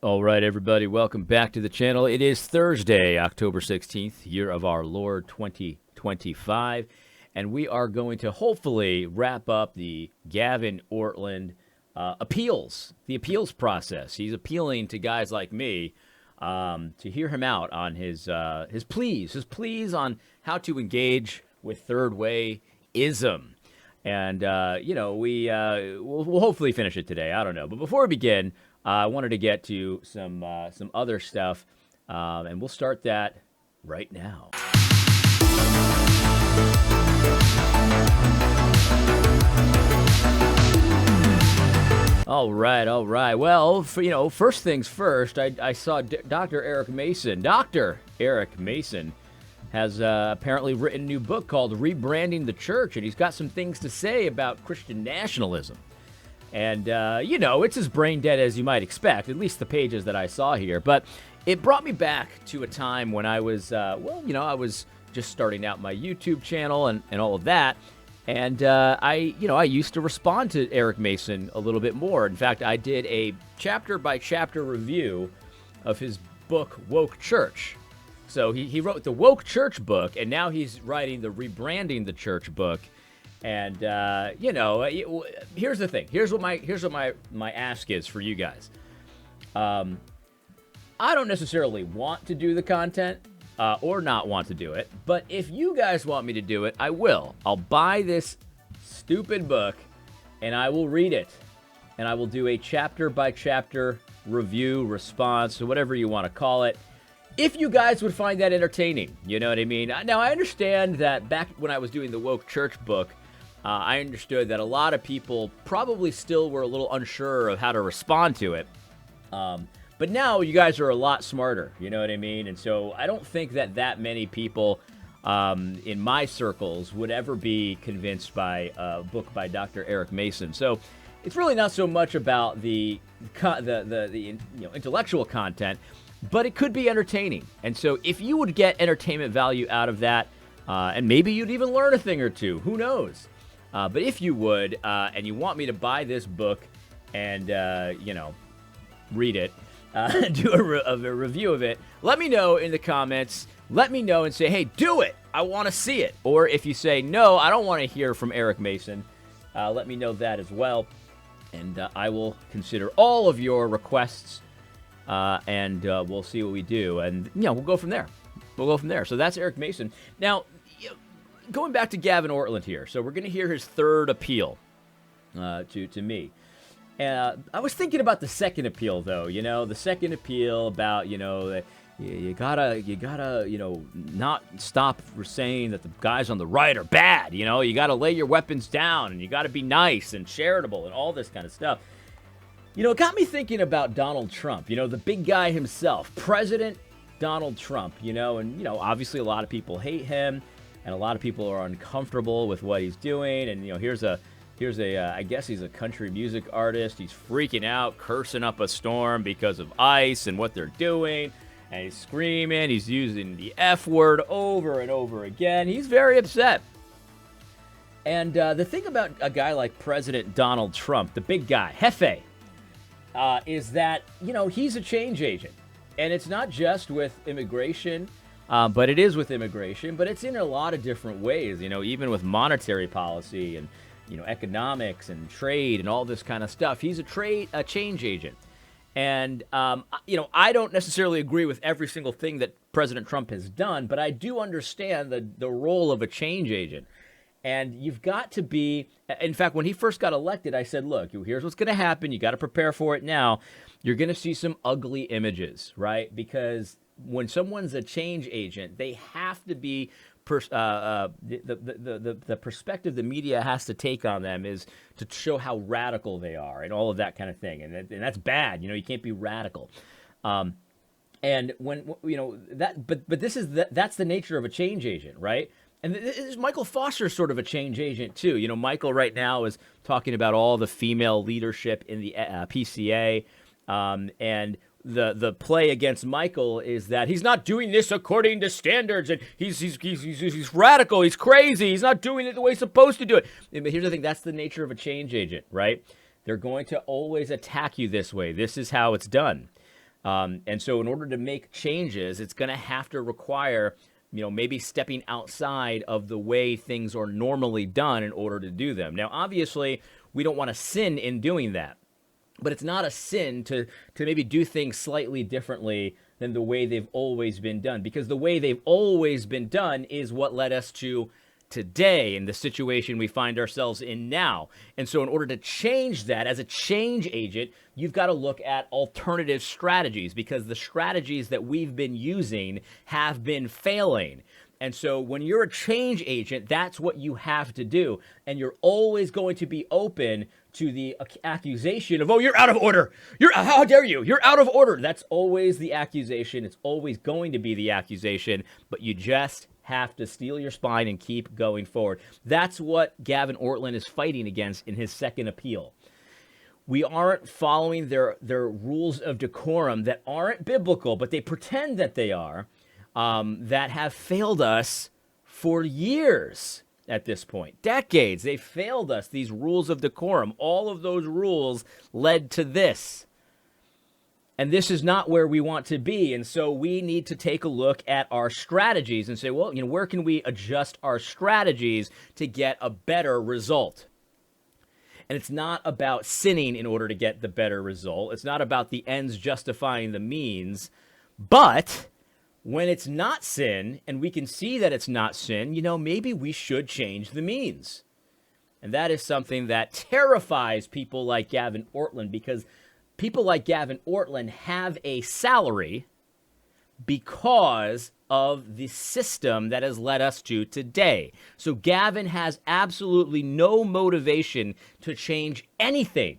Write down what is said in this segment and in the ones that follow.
All right, everybody, welcome back to the channel. It is Thursday, October 16th, year of our Lord 2025, and we are going to hopefully wrap up the Gavin Ortland the appeals process. He's appealing to guys like me to hear him out on his pleas on how to engage with third way ism. And, we'll hopefully finish it today. I don't know. But before we begin, I wanted to get to some other stuff, and we'll start that right now. All right. Well, first things first, I saw Dr. Eric Mason. Dr. Eric Mason has apparently written a new book called Rebranding the Church, and he's got some things to say about Christian nationalism. And, it's as brain dead as you might expect, at least the pages that I saw here. But it brought me back to a time when I was, I was just starting out my YouTube channel and all of that. And I used to respond to Eric Mason a little bit more. In fact, I did a chapter-by-chapter review of his book, Woke Church. So he wrote the Woke Church book, and now he's writing the Rebranding the Church book. And here's the thing. Here's what my ask is for you guys. I don't necessarily want to do the content or not want to do it, but if you guys want me to do it, I will. I'll buy this stupid book and I will read it, and I will do a chapter by chapter review, response, or whatever you want to call it. If you guys would find that entertaining, you know what I mean? Now, I understand that back when I was doing the Woke Church book, I understood that a lot of people probably still were a little unsure of how to respond to it. But now you guys are a lot smarter, you know what I mean? And so I don't think that many people in my circles would ever be convinced by a book by Dr. Eric Mason. So it's really not so much about the intellectual content, but it could be entertaining. And so if you would get entertainment value out of that, and maybe you'd even learn a thing or two, who knows? But if you would, and you want me to buy this book and, read it, do a review of it, let me know in the comments. Let me know and say, hey, do it. I want to see it. Or if you say, no, I don't want to hear from Eric Mason, let me know that as well. And I will consider all of your requests, and we'll see what we do. And, we'll go from there. So that's Eric Mason. Now, going back to Gavin Ortland here. So we're going to hear his third appeal to me. I was thinking about the second appeal, though. The second appeal about, you gotta, not stop saying that the guys on the right are bad. You gotta lay your weapons down, and you gotta be nice and charitable and all this kind of stuff. It got me thinking about Donald Trump, the big guy himself, President Donald Trump, and, obviously a lot of people hate him, and a lot of people are uncomfortable with what he's doing. And, here's a I guess he's a country music artist. He's freaking out, cursing up a storm because of ICE and what they're doing. And he's screaming. He's using the F word over and over again. He's very upset. And the thing about a guy like President Donald Trump, the big guy, Jefe, is that, he's a change agent. And it's not just with immigration, but it is with immigration, but it's in a lot of different ways, even with monetary policy and, economics and trade and all this kind of stuff. He's a change agent. And, I don't necessarily agree with every single thing that President Trump has done, but I do understand the role of a change agent. And you've got to be, in fact, when he first got elected, I said, look, here's what's going to happen. You got to prepare for it now. You're going to see some ugly images, right? Because when someone's a change agent, they have to be, the perspective the media has to take on them is to show how radical they are and all of that kind of thing. And that's bad. You can't be radical. And when, that's the nature of a change agent, right? And Michael Foster's sort of a change agent too. Michael right now is talking about all the female leadership in the PCA, and the play against Michael is that he's not doing this according to standards, and he's radical, he's crazy, he's not doing it the way he's supposed to do it. But here's the thing: that's the nature of a change agent, right? They're going to always attack you this way. This is how it's done. And so in order to make changes, it's going to have to require, maybe stepping outside of the way things are normally done in order to do them. Now, obviously, we don't want to sin in doing that. But it's not a sin to maybe do things slightly differently than the way they've always been done, because the way they've always been done is what led us to today and the situation we find ourselves in now. And so in order to change that, as a change agent, you've got to look at alternative strategies, because the strategies that we've been using have been failing. And so when you're a change agent, that's what you have to do. And you're always going to be open to the accusation of, oh, you're out of order. How dare you? You're out of order. That's always the accusation. It's always going to be the accusation, but you just have to steel your spine and keep going forward. That's what Gavin Ortlund is fighting against in his second appeal. We aren't following their rules of decorum that aren't biblical, but they pretend that they are, that have failed us for years. At this point, decades, they failed us. These rules of decorum, all of those rules led to this. And this is not where we want to be. And so we need to take a look at our strategies and say, well, where can we adjust our strategies to get a better result? And it's not about sinning in order to get the better result. It's not about the ends justifying the means. But when it's not sin, and we can see that it's not sin, maybe we should change the means. And that is something that terrifies people like Gavin Ortlund, because people like Gavin Ortlund have a salary because of the system that has led us to today. So Gavin has absolutely no motivation to change anything,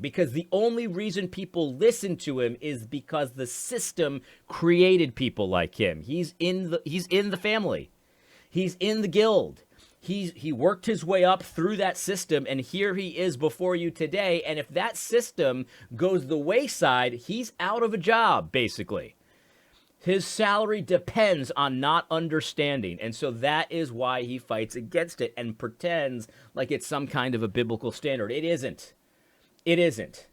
because the only reason people listen to him is because the system created people like him. He's in the family. He's in the guild. He worked his way up through that system, and here he is before you today. And if that system goes the wayside, he's out of a job, basically. His salary depends on not understanding. And so that is why he fights against it and pretends like it's some kind of a biblical standard. It isn't. It isn't.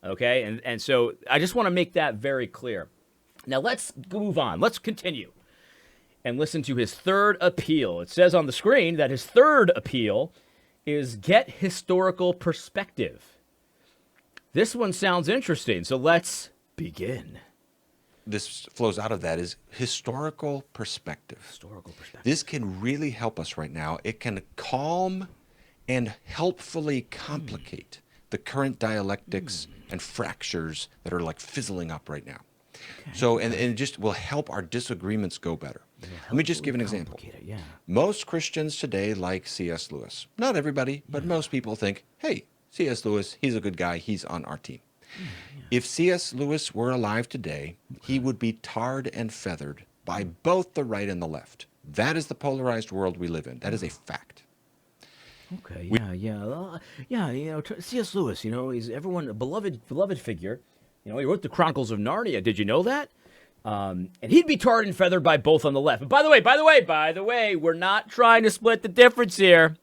Okay? And so I just want to make that very clear. Now let's move on. Let's continue and listen to his third appeal. It says on the screen that his third appeal is get historical perspective. This one sounds interesting, so let's begin. This flows out of that is historical perspective. Historical perspective. This can really help us right now. It can calm and helpfully complicate the current dialectics and fractures that are like fizzling up right now. Okay. So, and it just will help our disagreements go better. Let me just give an example. Yeah. Most Christians today like C.S. Lewis. Not everybody, but most people think, hey, C.S. Lewis, he's a good guy. He's on our team. Yeah. If C.S. Lewis were alive today, he would be tarred and feathered by both the right and the left. That is the polarized world we live in. That is a fact. Okay, yeah. C.S. Lewis, he's everyone a beloved figure. He wrote the Chronicles of Narnia. Did you know that? And he'd be tarred and feathered by both on the left. But by the way, we're not trying to split the difference here.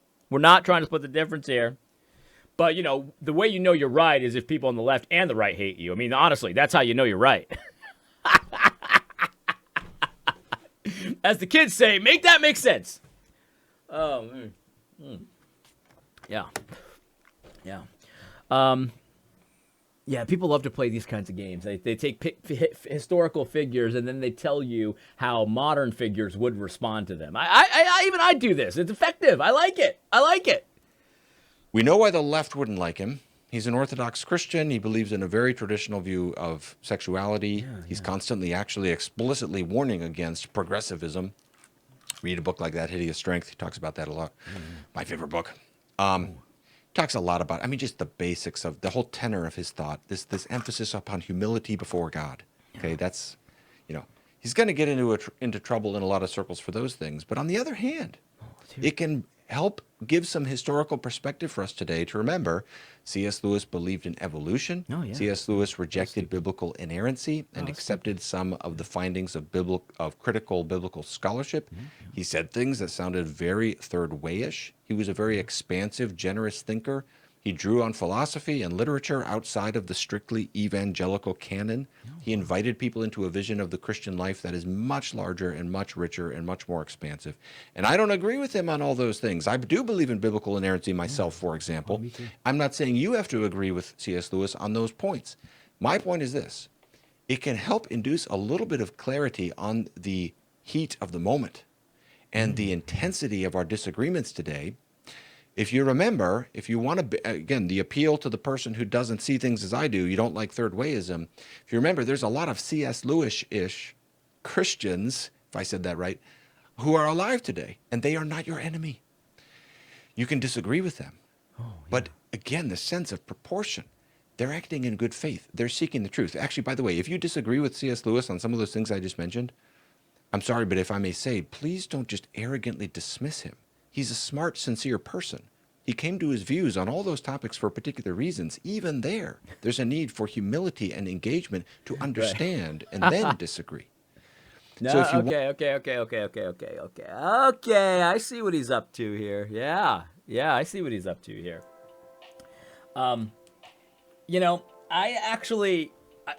But, the way you know you're right is if people on the left and the right hate you. I mean, honestly, that's how you know you're right. As the kids say, make that make sense. Yeah. Yeah, people love to play these kinds of games. They take historical figures and then they tell you how modern figures would respond to them. I do this. It's effective. I like it. We know why the left wouldn't like him. He's an Orthodox Christian. He believes in a very traditional view of sexuality. He's constantly actually explicitly warning against progressivism. Read a book like that, Hideous Strength. He talks about that a lot. My favorite book. Talks a lot about, just the basics of the whole tenor of his thought, this emphasis upon humility before God. Okay, that's, he's going to get into trouble in a lot of circles for those things. But on the other hand, it can help give some historical perspective for us today to remember C.S. Lewis believed in evolution. C.S. Lewis rejected biblical inerrancy and accepted some of the findings of critical biblical scholarship. He said things that sounded very third way-ish. He was a very expansive, generous thinker. He drew on philosophy and literature outside of the strictly evangelical canon. He invited people into a vision of the Christian life that is much larger and much richer and much more expansive. And I don't agree with him on all those things. I do believe in biblical inerrancy myself, for example. Me too. I'm not saying you have to agree with C.S. Lewis on those points. My point is this. It can help induce a little bit of clarity on the heat of the moment and the intensity of our disagreements today. If you remember, if you want to, again, the appeal to the person who doesn't see things as I do, you don't like third wayism. If you remember, there's a lot of C.S. Lewis-ish Christians, if I said that right, who are alive today, and they are not your enemy. You can disagree with them. But again, the sense of proportion, they're acting in good faith. They're seeking the truth. Actually, by the way, if you disagree with C.S. Lewis on some of those things I just mentioned, I'm sorry, but if I may say, please don't just arrogantly dismiss him. He's a smart, sincere person. He came to his views on all those topics for particular reasons. Even there's a need for humility and engagement to understand and then disagree. No, So if you okay. I see what he's up to here. Yeah, I see what he's up to here. You know, I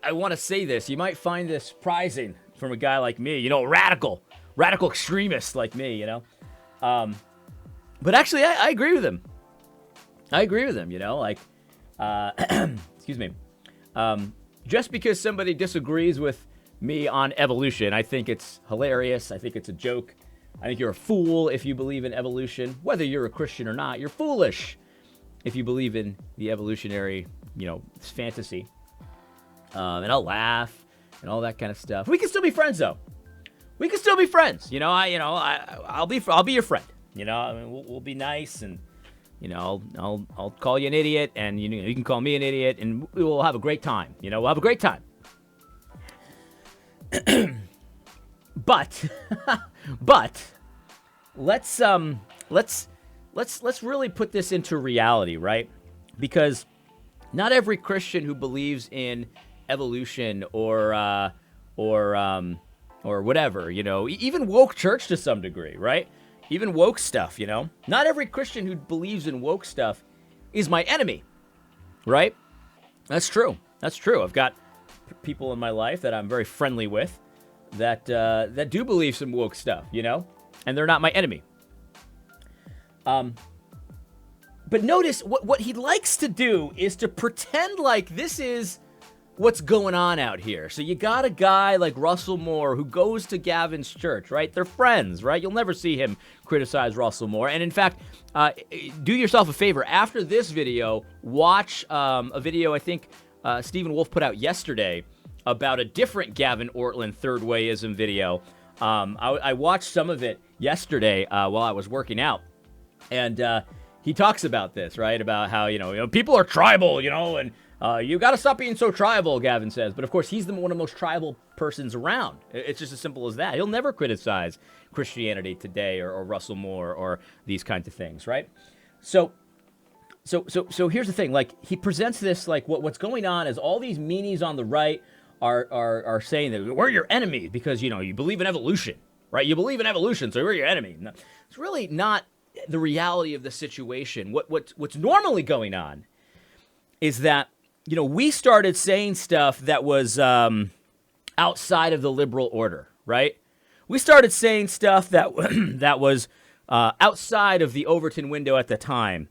want to say this. You might find this surprising from a guy like me. You know, radical extremist like me. You know. But actually, I agree with him. You know, like, excuse me. Just because somebody disagrees with me on evolution, I think it's hilarious. I think it's a joke. I think you're a fool if you believe in evolution. Whether you're a Christian or not, you're foolish if you believe in the evolutionary, you know, fantasy. And I'll laugh and all that kind of stuff. We can still be friends, though. We can still be friends. You know, I'll be your friend. You know, I mean, we'll be nice, and you know, I'll call you an idiot, and you know, you can call me an idiot, and we will have a great time. You know, we'll have a great time. But let's really put this into reality, right? Because not every Christian who believes in evolution or whatever, you know, even woke church to some degree, right? Even woke stuff, you know? Not every Christian who believes in woke stuff is my enemy, right? That's true. I've got people in my life that I'm very friendly with that do believe some woke stuff, you know? And they're not my enemy. But notice what he likes to do is to pretend like this is what's going on out here. So you got a guy like Russell Moore who goes to Gavin's church, right? They're friends, right? You'll never see him criticize Russell Moore. And in fact, do yourself a favor. After this video, watch a video I think Stephen Wolf put out yesterday about a different Gavin Ortlund third wayism video. I watched some of it yesterday while I was working out. And he talks about this, right? About how, you know, people are tribal, you know, and you got to stop being so tribal, Gavin says. But of course, he's one of the most tribal persons around. It's just as simple as that. He'll never criticize Christianity Today or Russell Moore or these kinds of things, right? So here's the thing. Like, he presents this like what's going on is all these meanies on the right are saying that we're your enemy because, you know, you believe in evolution, right? You believe in evolution, so we're your enemy. No, it's really not the reality of the situation. What's normally going on is that, you know, we started saying stuff that was outside of the liberal order, right? We started saying stuff that that was outside of the Overton window at the time.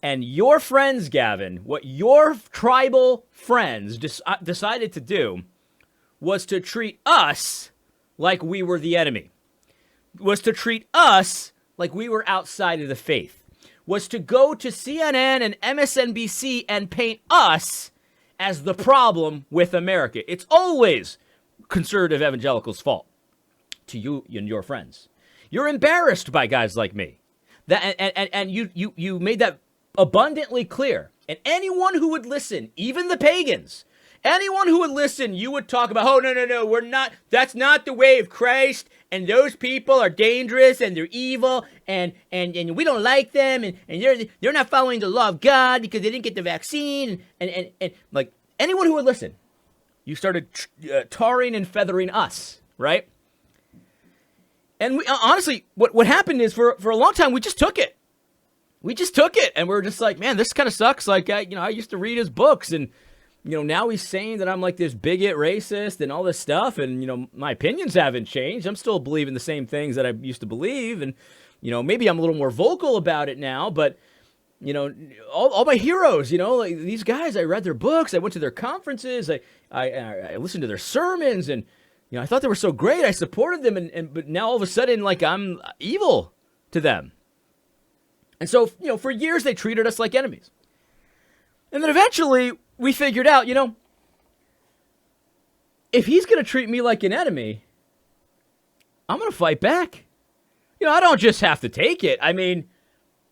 And your friends, Gavin, what your tribal friends decided to do was to treat us like we were the enemy, was to treat us like we were outside of the faith, was to go to CNN and MSNBC and paint us as the problem with America. It's always conservative evangelicals' fault to you and your friends. You're embarrassed by guys like me. And you made that abundantly clear. And anyone who would listen, even the pagans, anyone who would listen, you would talk about, oh, no, we're not, that's not the way of Christ, and those people are dangerous, and they're evil, and we don't like them, and they're not following the law of God because they didn't get the vaccine, and like, anyone who would listen, you started tarring and feathering us, right? And we, honestly, what happened is, for a long time, we just took it. we just took it, and we're just like, man, this kind of sucks. Like, I used to read his books, and now he's saying that I'm like this bigot, racist, and all this stuff, and my opinions haven't changed. I'm still believing the same things that I used to believe, and maybe I'm a little more vocal about it now, but all my heroes, like these guys, I read their books, I went to their conferences, I listened to their sermons, and I thought they were so great. I supported them, but now all of a sudden, like, I'm evil to them. And so, for years they treated us like enemies. And then eventually we figured out, if he's going to treat me like an enemy, I'm going to fight back. I don't just have to take it. I mean,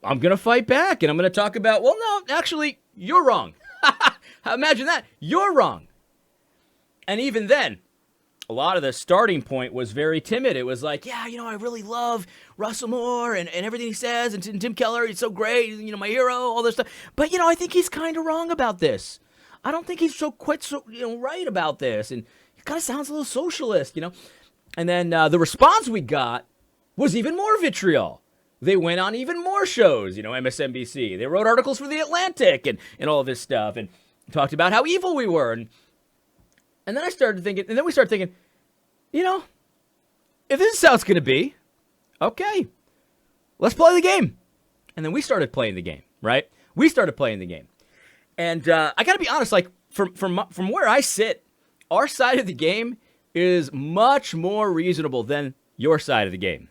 I'm going to fight back, and I'm going to talk about, well, no, actually, you're wrong. Imagine that. You're wrong. And even then, a lot of the starting point was very timid. It was like, yeah, I really love Russell Moore and everything he says, and Tim Keller, he's so great, my hero, all this stuff. But, I think he's kind of wrong about this. I don't think he's quite so right about this. And he kind of sounds a little socialist, And then the response we got was even more vitriol. They went on even more shows, MSNBC. They wrote articles for The Atlantic and all of this stuff and talked about how evil we were. And then we started thinking, if this is how it's going to be, okay, let's play the game. And then we started playing the game, right? We started playing the game. And I got to be honest, like, from where I sit, our side of the game is much more reasonable than your side of the game.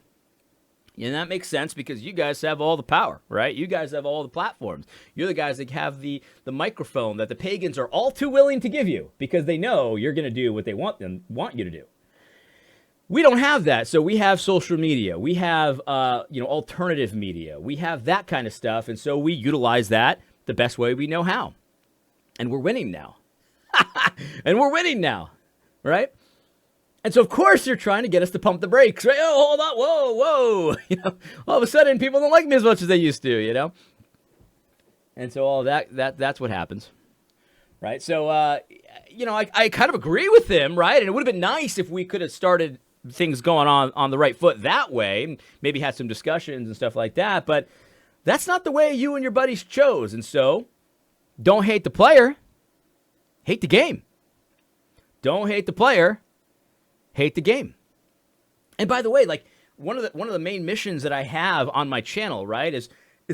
And that makes sense because you guys have all the power, right? You guys have all the platforms. You're the guys that have the microphone that the pagans are all too willing to give you because they know you're going to do what they want you to do. We don't have that. So we have social media. We have, alternative media. We have that kind of stuff. And so we utilize that the best way we know how. And we're winning now. Right? And so, of course, you're trying to get us to pump the brakes, right? Oh, hold on, whoa. All of a sudden, people don't like me as much as they used to, And so all that's what happens, right? So, I kind of agree with him, right? And it would have been nice if we could have started things going on the right foot that way, and maybe had some discussions and stuff like that. But that's not the way you and your buddies chose. And so, don't hate the player, hate the game. Don't hate the player. Hate the game. And by the way, like one of the main missions that I have on my channel, right, is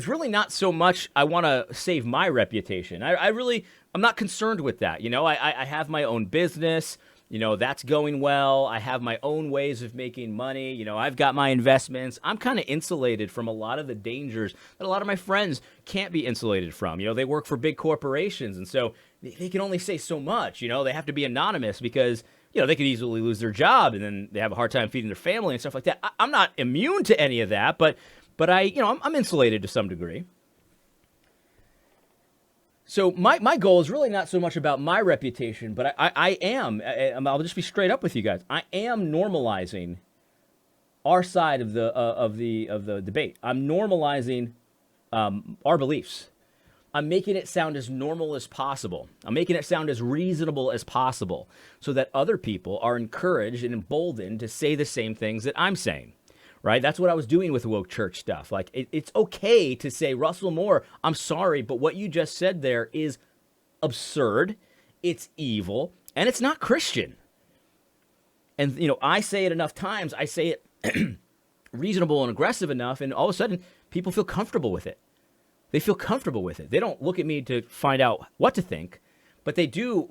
really not so much I want to save my reputation. I'm not concerned with that. I have my own business. That's going well. I have my own ways of making money. I've got my investments. I'm kind of insulated from a lot of the dangers that a lot of my friends can't be insulated from. They work for big corporations, and so they can only say so much. They have to be anonymous because they could easily lose their job, and then they have a hard time feeding their family and stuff like that. I'm not immune to any of that, but I'm insulated to some degree. So my goal is really not so much about my reputation, but I'll just be straight up with you guys. I am normalizing our side of the debate. I'm normalizing our beliefs. I'm making it sound as normal as possible. I'm making it sound as reasonable as possible so that other people are encouraged and emboldened to say the same things that I'm saying, right? That's what I was doing with the woke church stuff. Like, it's okay to say, Russell Moore, I'm sorry, but what you just said there is absurd, it's evil, and it's not Christian. And, I say it enough times, I say it reasonable and aggressive enough, and all of a sudden, people feel comfortable with it. They feel comfortable with it. They don't look at me to find out what to think, but they do,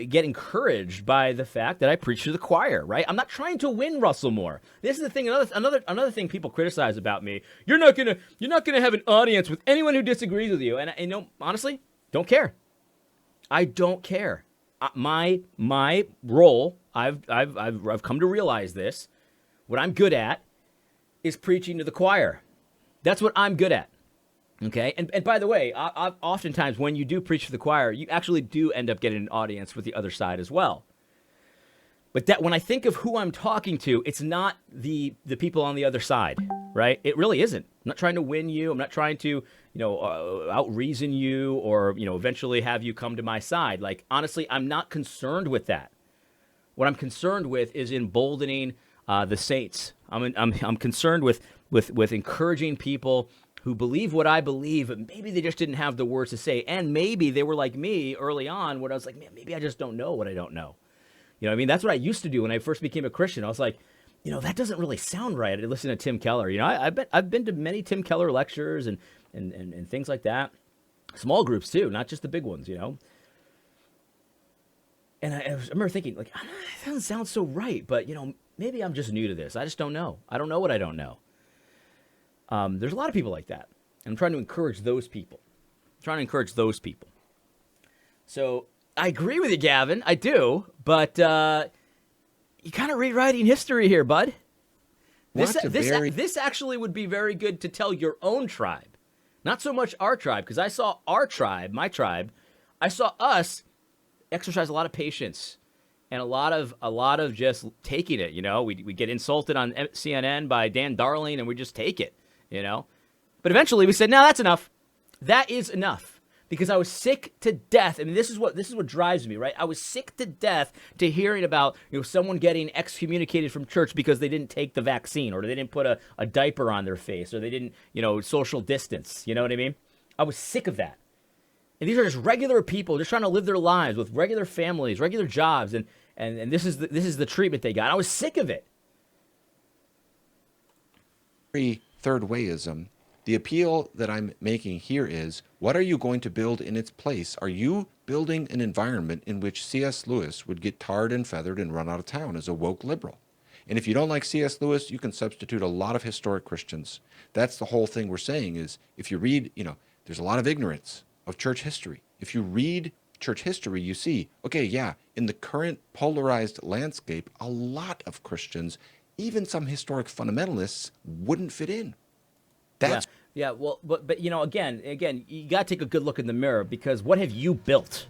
get encouraged by the fact that I preach to the choir, right? I'm not trying to win Russell Moore. This is the thing. Another thing people criticize about me. You're not gonna have an audience with anyone who disagrees with you. And honestly, don't care. I don't care. My role. I've come to realize this. What I'm good at is preaching to the choir. That's what I'm good at. Okay, and by the way, oftentimes when you do preach to the choir, you actually do end up getting an audience with the other side as well. But that when I think of who I'm talking to, it's not the people on the other side, right? It really isn't. I'm not trying to win you. I'm not trying to, out-reason you or, eventually have you come to my side. Like, honestly, I'm not concerned with that. What I'm concerned with is emboldening the saints. I'm concerned with encouraging people who believe what I believe, but maybe they just didn't have the words to say. And maybe they were like me early on when I was like, man, maybe I just don't know what I don't know. You know what I mean? That's what I used to do when I first became a Christian. I was like, that doesn't really sound right. I listen to Tim Keller. I've been to many Tim Keller lectures and things like that. Small groups too, not just the big ones, And I remember thinking, like, that doesn't sound so right, but, maybe I'm just new to this. I just don't know. I don't know what I don't know. There's a lot of people like that. And I'm trying to encourage those people. So I agree with you, Gavin. I do. But you're kind of rewriting history here, bud. This actually would be very good to tell your own tribe. Not so much our tribe, because I saw our tribe, my tribe, I saw us exercise a lot of patience and a lot of just taking it. We get insulted on CNN by Dan Darling, and we just take it. But eventually we said, no, that's enough. That is enough, because I was sick to death. I mean, this is what drives me, right? I was sick to death to hearing about someone getting excommunicated from church because they didn't take the vaccine, or they didn't put a diaper on their face, or they didn't social distance. You know what I mean? I was sick of that. And these are just regular people just trying to live their lives with regular families, regular jobs, and this is the treatment they got. I was sick of it. Third wayism. The appeal that I'm making here is, what are you going to build in its place? Are you building an environment in which C.S. Lewis would get tarred and feathered and run out of town as a woke liberal? And if you don't like C.S. Lewis, you can substitute a lot of historic Christians. That's the whole thing we're saying is, if you read, there's a lot of ignorance of church history. If you read church history, you see, okay, yeah, in the current polarized landscape, a lot of Christians, even some historic fundamentalists, wouldn't fit in. Yeah. Well, but again, you got to take a good look in the mirror, because what have you built?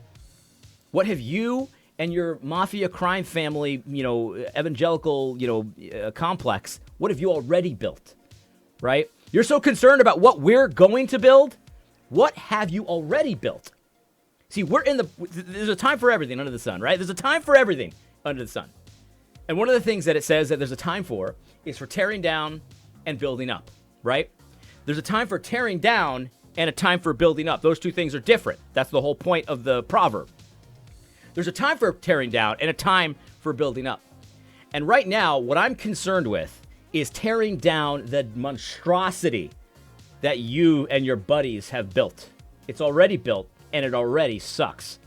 What have you and your mafia crime family, evangelical, complex, what have you already built? Right? You're so concerned about what we're going to build. What have you already built? See, there's a time for everything under the sun, right? There's a time for everything under the sun. And one of the things that it says that there's a time for is for tearing down and building up, right? There's a time for tearing down and a time for building up. Those two things are different. That's the whole point of the proverb. There's a time for tearing down and a time for building up. And right now, what I'm concerned with is tearing down the monstrosity that you and your buddies have built. It's already built, and it already sucks.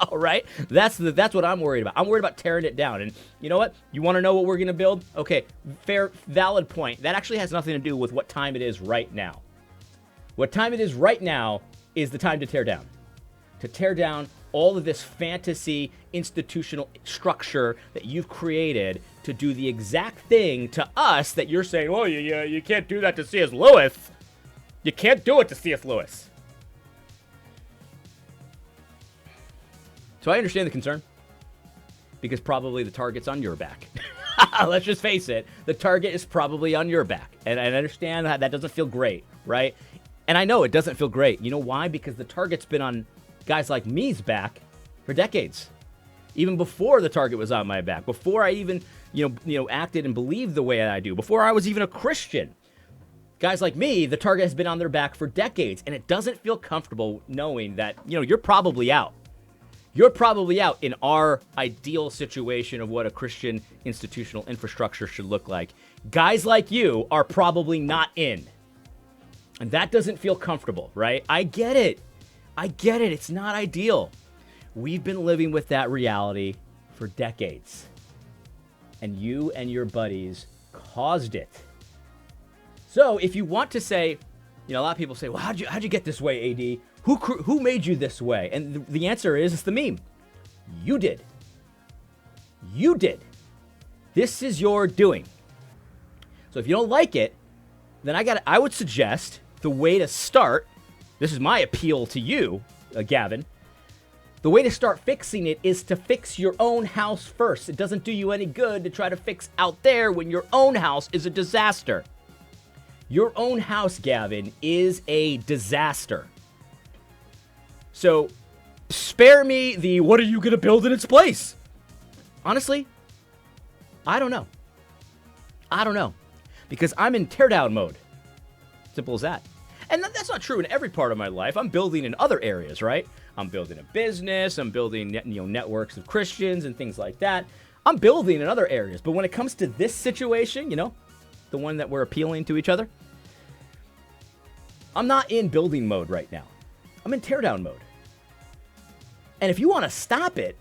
All right? That's what I'm worried about. I'm worried about tearing it down. And you know what? You want to know what we're going to build? Okay, valid point. That actually has nothing to do with what time it is right now. What time it is right now is the time to tear down. To tear down all of this fantasy institutional structure that you've created to do the exact thing to us that you're saying, well, you can't do that to C.S. Lewis. You can't do it to C.S. Lewis. So I understand the concern, because probably the target's on your back. Let's just face it. The target is probably on your back. And I understand that doesn't feel great, right? And I know it doesn't feel great. You know why? Because the target's been on guys like me's back for decades. Even before the target was on my back. Before I even, acted and believed the way I do. Before I was even a Christian. Guys like me, the target has been on their back for decades. And it doesn't feel comfortable knowing that, you're probably out. You're probably out in our ideal situation of what a Christian institutional infrastructure should look like. Guys like you are probably not in. And that doesn't feel comfortable, right? I get it. It's not ideal. We've been living with that reality for decades. And you and your buddies caused it. So if you want to say, a lot of people say, well, how'd you get this way, AD? Who made you this way? And the answer is, it's the meme. You did. You did. This is your doing. So if you don't like it, then I would suggest the way to start, this is my appeal to you, Gavin, the way to start fixing it is to fix your own house first. It doesn't do you any good to try to fix out there when your own house is a disaster. Your own house, Gavin, is a disaster. So, spare me the, what are you going to build in its place? Honestly, I don't know. Because I'm in teardown mode. Simple as that. And that's not true in every part of my life. I'm building in other areas, right? I'm building a business. I'm building networks of Christians and things like that. I'm building in other areas. But when it comes to this situation, the one that we're appealing to each other, I'm not in building mode right now. I'm in teardown mode. And if you want to stop it,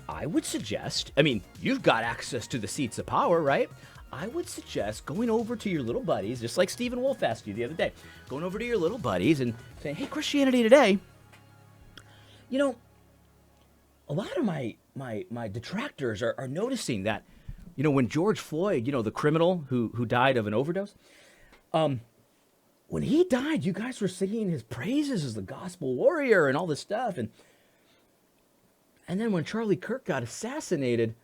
I would suggest, you've got access to the seats of power, right? I would suggest going over to your little buddies, just like Stephen Wolf asked you the other day, going over to your little buddies and saying, hey, Christianity Today, a lot of my detractors are noticing that, when George Floyd, the criminal who died of an overdose, when he died, you guys were singing his praises as the gospel warrior and all this stuff. And then when Charlie Kirk got assassinated,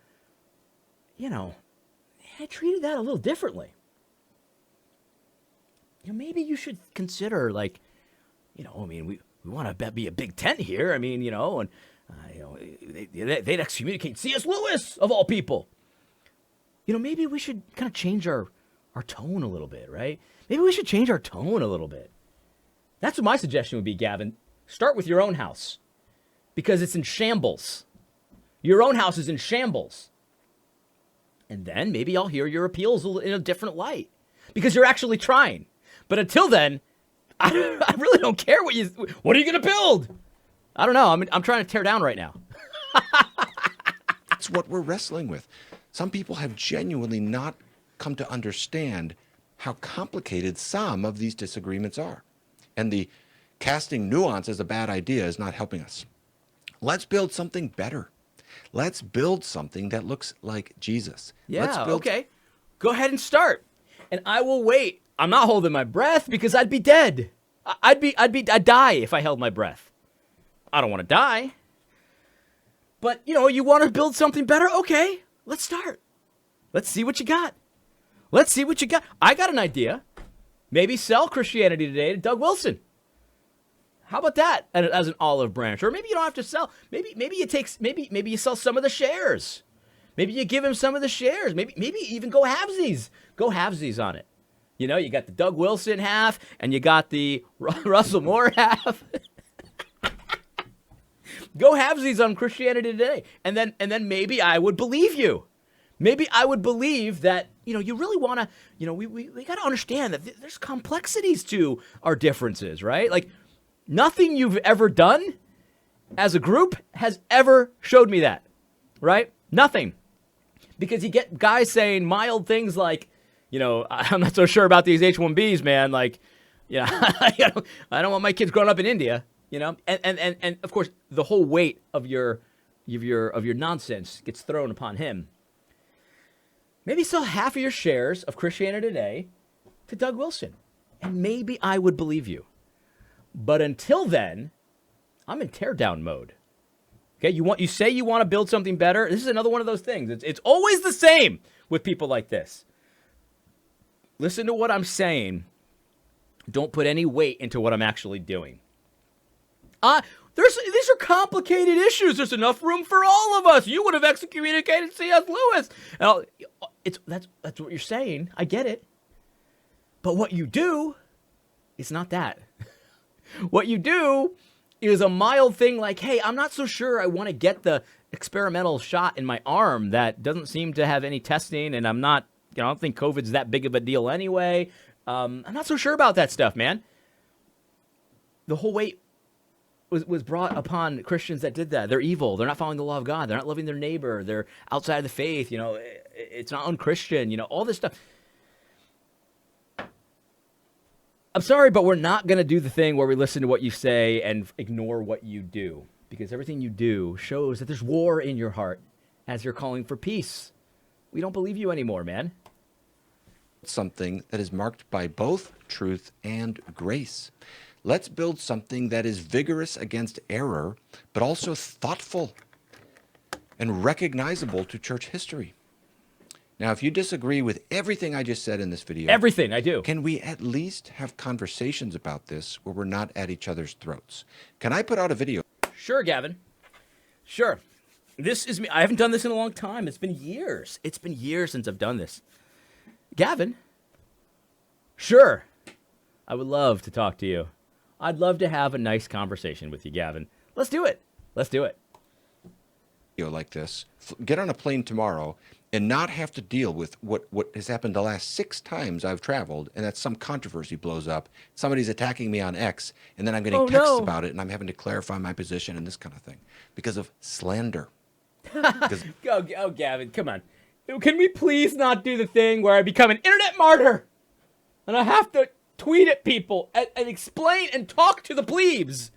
I treated that a little differently. Maybe you should consider, we want to be a big tent here. They'd excommunicate C.S. Lewis, of all people. Maybe we should kind of change our tone a little bit, right? Maybe we should change our tone a little bit. That's what my suggestion would be, Gavin. Start with your own house, because it's in shambles. Your own house is in shambles. And then maybe I'll hear your appeals in a different light, because you're actually trying. But until then, I really don't care what are you going to build? I don't know. I'm trying to tear down right now. That's what we're wrestling with. Some people have genuinely not come to understand how complicated some of these disagreements are. And the casting nuance as a bad idea is not helping us. Let's build something better. Let's build something that looks like Jesus. Yeah, okay. Go ahead and start. And I will wait. I'm not holding my breath, because I'd be dead. I'd die if I held my breath. I don't want to die. But, you want to build something better? Okay, let's start. Let's see what you got. I got an idea. Maybe sell Christianity Today to Doug Wilson. How about that as an olive branch? Or maybe you don't have to sell. Maybe you sell some of the shares. Maybe you give him some of the shares. Maybe even go halvesies. Go halvesies on it. You got the Doug Wilson half, and you got the Russell Moore half. Go halvesies on Christianity Today, and then maybe I would believe you. Maybe I would believe that you really want to. We got to understand that there's complexities to our differences, right? Like, nothing you've ever done as a group has ever showed me that, right? Nothing. Because you get guys saying mild things like, I'm not so sure about these H-1Bs, man. Like, I don't want my kids growing up in India, and of course the whole weight of your nonsense gets thrown upon him. Maybe sell half of your shares of Christianity Today to Doug Wilson, and maybe I would believe you. But until then, I'm in teardown mode. Okay, you say you want to build something better. This is another one of those things. It's always the same with people like this. Listen to what I'm saying. Don't put any weight into what I'm actually doing. These are complicated issues. There's enough room for all of us. You would have excommunicated C.S. Lewis. That's what you're saying. I get it. But what you do is not that. What you do is a mild thing like, hey, I'm not so sure I want to get the experimental shot in my arm that doesn't seem to have any testing, and I'm not, I don't think COVID's that big of a deal anyway. I'm not so sure about that stuff, man. The whole weight was brought upon Christians that did that. They're evil. They're not following the law of God. They're not loving their neighbor. They're outside of the faith. It's not unchristian. All this stuff. I'm sorry, but we're not going to do the thing where we listen to what you say and ignore what you do, because everything you do shows that there's war in your heart as you're calling for peace. We don't believe you anymore, man. Something that is marked by both truth and grace. Let's build something that is vigorous against error, but also thoughtful and recognizable to church history. Now, if you disagree with everything I just said in this video, everything I do, can we at least have conversations about this where we're not at each other's throats? Can I put out a video? Sure, Gavin. Sure. This is me. I haven't done this in a long time. It's been years. It's been years since I've done this. Gavin. Sure. I would love to talk to you. I'd love to have a nice conversation with you, Gavin. Let's do it. Let's do it. Like this, get on a plane tomorrow and not have to deal with what has happened the last 6 times I've traveled, and that some controversy blows up. Somebody's attacking me on X, and then I'm getting texts about it, and I'm having to clarify my position and this kind of thing because of slander. Oh, Gavin, come on. Can we please not do the thing where I become an internet martyr and I have to tweet at people and explain and talk to the plebes?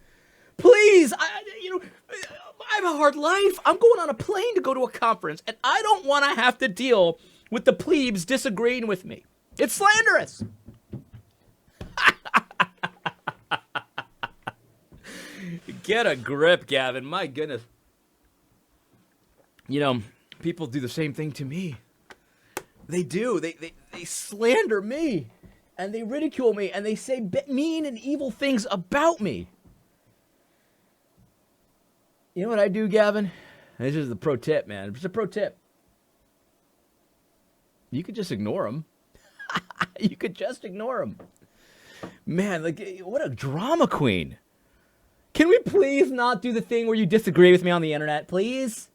Please, I have a hard life. I'm going on a plane to go to a conference, and I don't want to have to deal with the plebes disagreeing with me. It's slanderous. Get a grip, Gavin. My goodness. People do the same thing to me. They do. They slander me, and they ridicule me, and they say mean and evil things about me. You know what I do, Gavin? This is the pro tip, man. It's a pro tip. You could just ignore them. You could just ignore them. Man, what a drama queen. Can we please not do the thing where you disagree with me on the internet, please?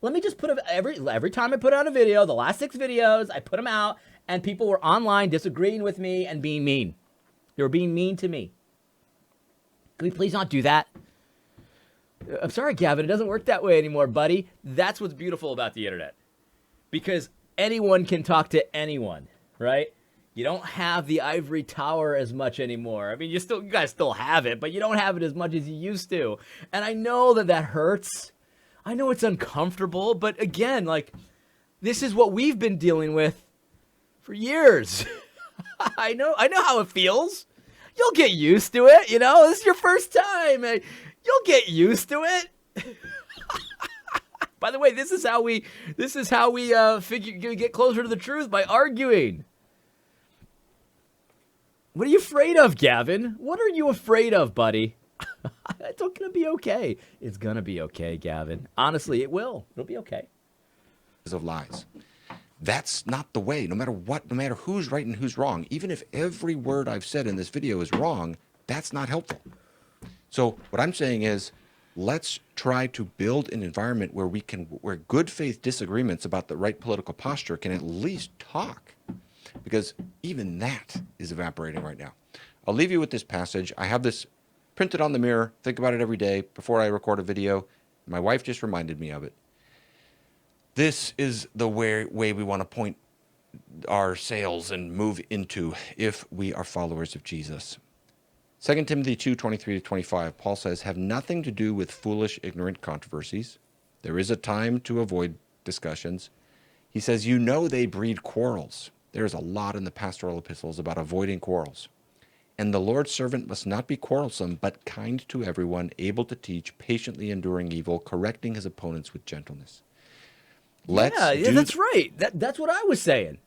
Let me just put every time I put out a video, the last 6 videos, I put them out, and people were online disagreeing with me and being mean. They were being mean to me. Can we please not do that? I'm sorry, Gavin. It doesn't work that way anymore, buddy. That's what's beautiful about the internet. Because anyone can talk to anyone, right? You don't have the ivory tower as much anymore. I mean, you guys still have it, but you don't have it as much as you used to. And I know that hurts. I know it's uncomfortable, but again, this is what we've been dealing with for years. I know how it feels. You'll get used to it, This is your first time. You'll get used to it. By the way, this is how we get closer to the truth, by arguing. What are you afraid of, Gavin? What are you afraid of, buddy? It's going to be okay. It's going to be okay, Gavin. Honestly, it will. It'll be okay. Of lies. That's not the way. No matter what, no matter who's right and who's wrong, even if every word I've said in this video is wrong, that's not helpful. So what I'm saying is, let's try to build an environment where good faith disagreements about the right political posture can at least talk, because even that is evaporating right now. I'll leave you with this passage. I have this printed on the mirror. Think about it every day before I record a video. My wife just reminded me of it. This is the way we want to point our sails and move into if we are followers of Jesus. 2 Timothy 2:23-25, Paul says, have nothing to do with foolish, ignorant controversies. There is a time to avoid discussions. He says, they breed quarrels. There's a lot in the pastoral epistles about avoiding quarrels. And the Lord's servant must not be quarrelsome, but kind to everyone, able to teach, patiently enduring evil, correcting his opponents with gentleness. That's right. That's what I was saying.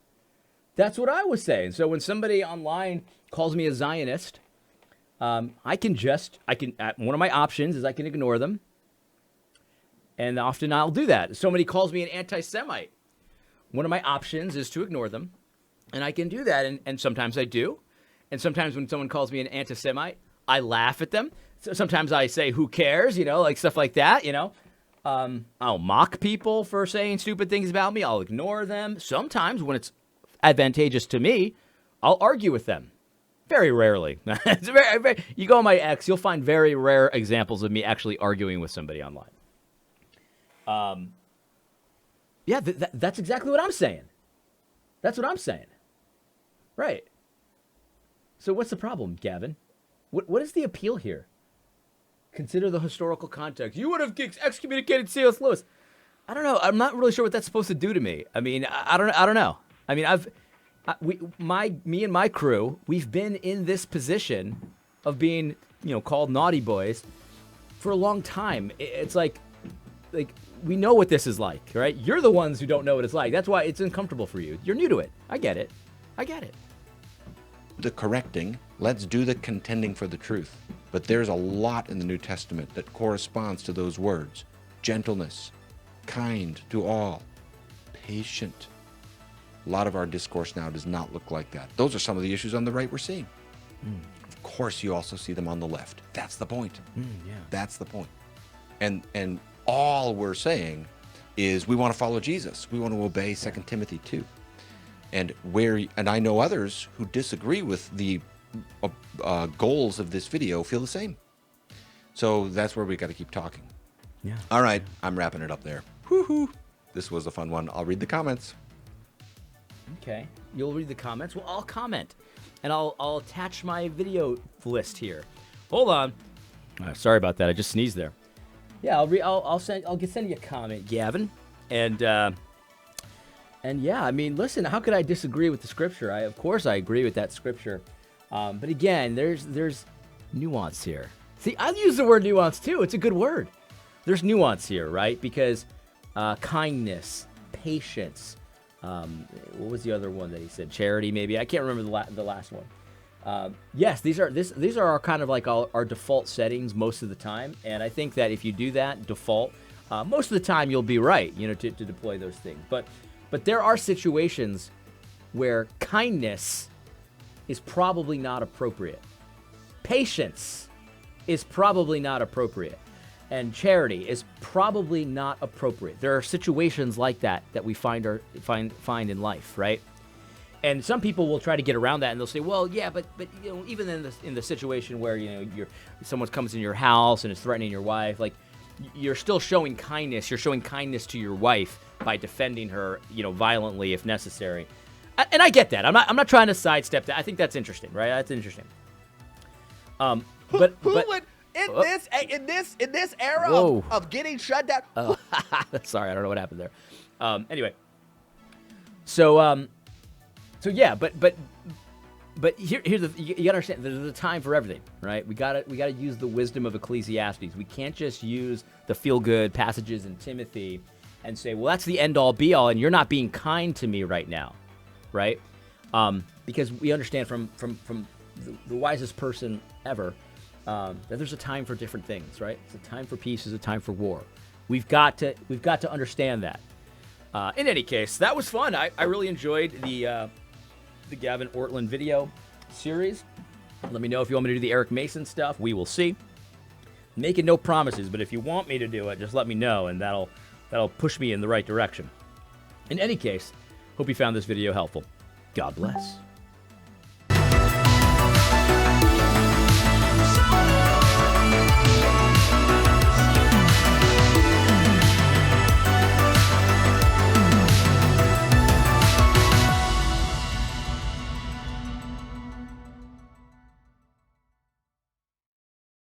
That's what I was saying. So when somebody online calls me a Zionist, one of my options is I can ignore them. And often I'll do that. If somebody calls me an anti-Semite, one of my options is to ignore them. And I can do that. And sometimes I do. And sometimes when someone calls me an anti-Semite, I laugh at them. So sometimes I say, who cares? Stuff like that, I'll mock people for saying stupid things about me. I'll ignore them. Sometimes when it's advantageous to me, I'll argue with them. Very rarely. You go on my X, you'll find very rare examples of me actually arguing with somebody online. That's exactly what I'm saying. That's what I'm saying. Right. So what's the problem, Gavin? What is the appeal here? Consider the historical context. You would have excommunicated C.S. Lewis. I don't know. I'm not really sure what that's supposed to do to me. I mean, I don't know. I mean, me and my crew, we've been in this position of being, called naughty boys for a long time. It's like we know what this is like, right? You're the ones who don't know what it's like. That's why it's uncomfortable for you. You're new to it. I get it. The correcting, let's do the contending for the truth. But there's a lot in the New Testament that corresponds to those words. Gentleness, kind to all, patient. A lot of our discourse now does not look like that. Those are some of the issues on the right we're seeing. course you also see them on the left. That's the point. Yeah. That's the point. And all we're saying is we want to follow Jesus. We want to obey 2 Timothy 2. And I know others who disagree with the goals of this video feel the same. So that's where we got to keep talking. Yeah. All right, I'm wrapping it up there. Woohoo! This was a fun one. I'll read the comments. Okay. You'll read the comments. Well, I'll comment, and I'll attach my video list here. Hold on. Sorry about that. I just sneezed there. Yeah, I'll send you a comment, Gavin, and yeah, I mean, listen, how could I disagree with the scripture? Of course I agree with that scripture, but again, there's nuance here. See, I use the word nuance too. It's a good word. There's nuance here, right? Because kindness, patience. What was the other one that he said? Charity, maybe. I can't remember the last one. Yes, these are our kind of like our default settings most of the time, and I think that if you do that default, most of the time you'll be right, to deploy those things. But there are situations where kindness is probably not appropriate. Patience is probably not appropriate. And charity is probably not appropriate. There are situations like that we find in life, right? And some people will try to get around that, and they'll say, "Well, yeah, but even in the situation where someone comes in your house and is threatening your wife, like you're still showing kindness. You're showing kindness to your wife by defending her, violently if necessary." And I get that. I'm not trying to sidestep that. I think that's interesting, right? That's interesting. But Who would in this era of getting shut down? Sorry, I don't know what happened there. Anyway, so yeah, but here's you gotta understand. There's a time for everything, right? We gotta use the wisdom of Ecclesiastes. We can't just use the feel good passages in Timothy and say, well, that's the end all be all, and you're not being kind to me right now, right? Because we understand from the wisest person ever. That there's a time for different things, right? It's a time for peace, there's a time for war. We've got to understand that. In any case, that was fun. I really enjoyed the Gavin Ortlund video series. Let me know if you want me to do the Eric Mason stuff. We will see. Making no promises, but if you want me to do it, just let me know, and that'll push me in the right direction. In any case, hope you found this video helpful. God bless.